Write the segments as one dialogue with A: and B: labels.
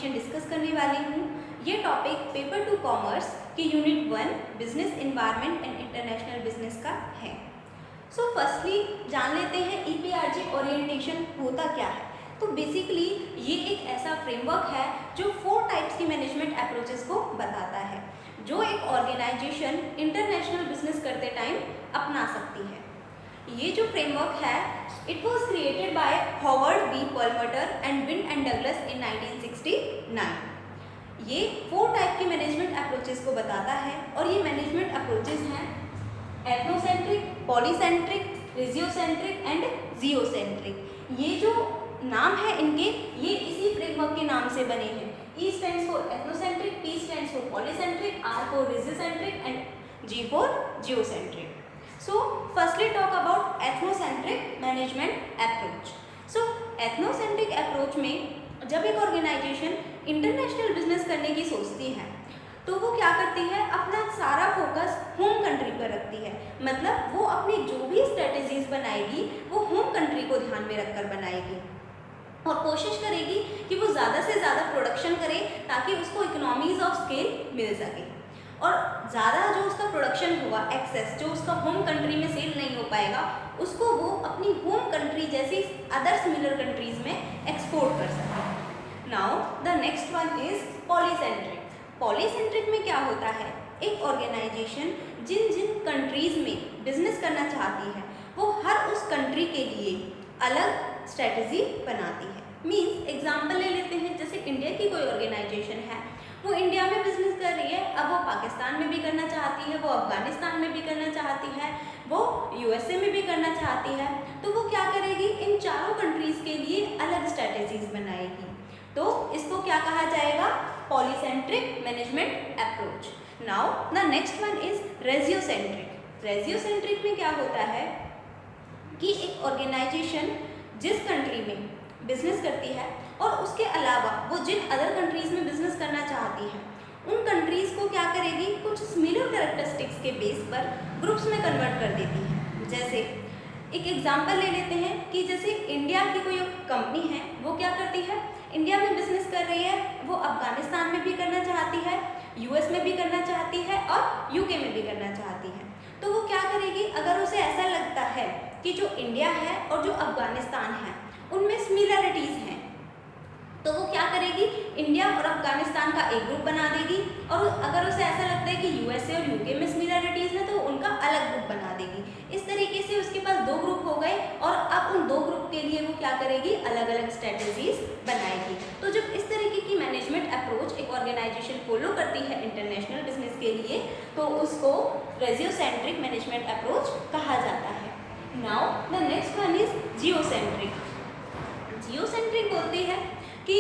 A: Information discuss करने वाली हूँ। ये टॉपिक पेपर 2 कॉमर्स के unit 1 business environment and international business का है। सो फर्स्टली जान लेते हैं ईपीआरजी ओरिएंटेशन होता क्या है। तो बेसिकली ये एक ऐसा फ्रेमवर्क है जो 4 टाइप्स की मैनेजमेंट अप्रोचेस को बताता है, जो एक ऑर्गेनाइजेशन इंटरनेशनल बिजनेस करते टाइम अपना सकती है। ये जो फ्रेमवर्क है it was created by Howard B Perlmutter and Wind and Douglas in 1969। ये 4 टाइप की मैनेजमेंट अप्रोचेस को बताता है और ये मैनेजमेंट अप्रोचेस हैं एथनोसेंट्रिक, पॉलीसेंट्रिक, रिजियोसेंट्रिक एंड जियोसेंट्रिक। ये जो नाम है इनके ये इसी फ्रेमवर्क के नाम से बने हैं। E stands for ethnocentric, P stands for polycentric, R for regiocentric and G for geocentric. So firstly talk about ethnocentric management approach. So ethnocentric approach में जब एक ऑर्गेनाइजेशन इंटरनेशनल बिजनेस करने की सोचती है तो वो क्या करती है, अपना सारा फोकस होम कंट्री पर रखती है। मतलब वो अपनी जो भी स्ट्रेटेजीज बनाएगी वो होम कंट्री को ध्यान में रखकर बनाएगी और कोशिश करेगी कि वो ज़्यादा से ज़्यादा प्रोडक्शन करे ताकि उसको इकोनॉमीज ऑफ स्केल मिल सके। और ज़्यादा जो उसका प्रोडक्शन होगा एक्सेस जो उसका होम कंट्री में सेल नहीं हो पाएगा उसको वो अपनी होम कंट्री जैसी अदर सिमिलर कंट्रीज़ में एक्सपोर्ट कर सके। Now the next one is polycentric. Polycentric में क्या होता है, एक ऑर्गेनाइजेशन जिन जिन कंट्रीज़ में बिजनेस करना चाहती है वो हर उस कंट्री के लिए अलग स्ट्रेटजी बनाती है। मीन्स एग्जाम्पल ले लेते हैं, जैसे इंडिया की कोई ऑर्गेनाइजेशन है वो इंडिया में बिजनेस कर रही है, अब वो पाकिस्तान में भी करना चाहती है, वो अफगानिस्तान में भी करना चाहती है, वो यूएसए में भी करना चाहती है, तो वो क्या करेगी, इन चारों कंट्रीज़ के लिए अलग स्ट्रेटजीज बनाएगी। तो इसको क्या कहा जाएगा, polycentric management approach. Now the next one is regiocentric. Regiocentric में क्या होता है कि एक ऑर्गेनाइजेशन जिस कंट्री में बिजनेस करती है और उसके अलावा वो जिन अदर कंट्रीज़ में बिजनेस करना चाहती है उन कंट्रीज़ को क्या करेगी, कुछ सिमिलर कैरेक्टरिस्टिक्स के बेस पर ग्रुप्स में कन्वर्ट कर देती है। जैसे एक एग्जांपल ले लेते हैं कि जैसे इंडिया की कोई कंपनी है वो क्या करती है, इंडिया में बिजनेस कर रही है, वो अफगानिस्तान में भी करना चाहती है, यूएस में भी करना चाहती है और यूके में भी करना चाहती है। तो वो क्या करेगी, अगर उसे ऐसा लगता है कि जो इंडिया है और जो अफगानिस्तान है उनमें सिमिलरिटीज़ हैं तो वो क्या करेगी, इंडिया और अफगानिस्तान का एक ग्रुप बना देगी। और अगर उसे ऐसा लगता है कि यूएसए और यूके में सिमिलरिटीज़ हैं तो उनका अलग ग्रुप बना देगी। इस तरीके से उसके पास 2 ग्रुप हो गए और अब उन 2 ग्रुप के लिए वो क्या करेगी, अलग अलग स्ट्रेटजीज बनाएगी। तो जब इस तरीके की मैनेजमेंट अप्रोच एक ऑर्गेनाइजेशन फॉलो करती है इंटरनेशनल बिजनेस के लिए तो उसको रेजियोसेंट्रिक मैनेजमेंट अप्रोच कहा जाता है। Now the next one is geocentric. Geocentric बोलती है कि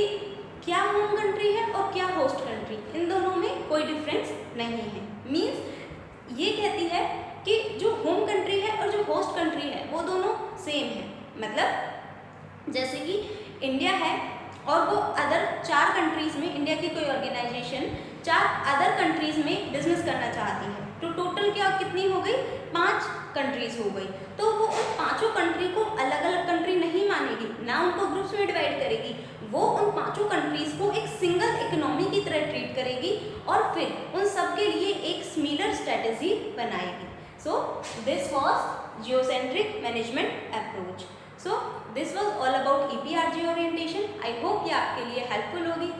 A: क्या होम कंट्री है और क्या होस्ट कंट्री, इन दोनों में कोई डिफरेंस नहीं है। मीन्स ये कहती है कि जो होम कंट्री है और जो होस्ट कंट्री है वो दोनों सेम है। मतलब जैसे कि इंडिया है और वो अदर 4 कंट्रीज़ में, इंडिया की कोई ऑर्गेनाइजेशन 4 अदर कंट्रीज़ में बिजनेस करना चाहती है तो टोटल क्या कितनी हो गई, 5 कंट्रीज़ हो गई। तो वो उन 5 कंट्री को अलग अलग कंट्री नहीं मानेगी, ना उनको ग्रुप्स में डिवाइड करेगी, वो उन 5 कंट्रीज़ को एक सिंगल इकोनॉमी की तरह ट्रीट करेगी और फिर उन सब के लिए एक सिमिलर स्ट्रेटजी बनाएगी। So this was geocentric management approach. So this was all about EPRG orientation. I hope ये आपके लिए हेल्पफुल होगी।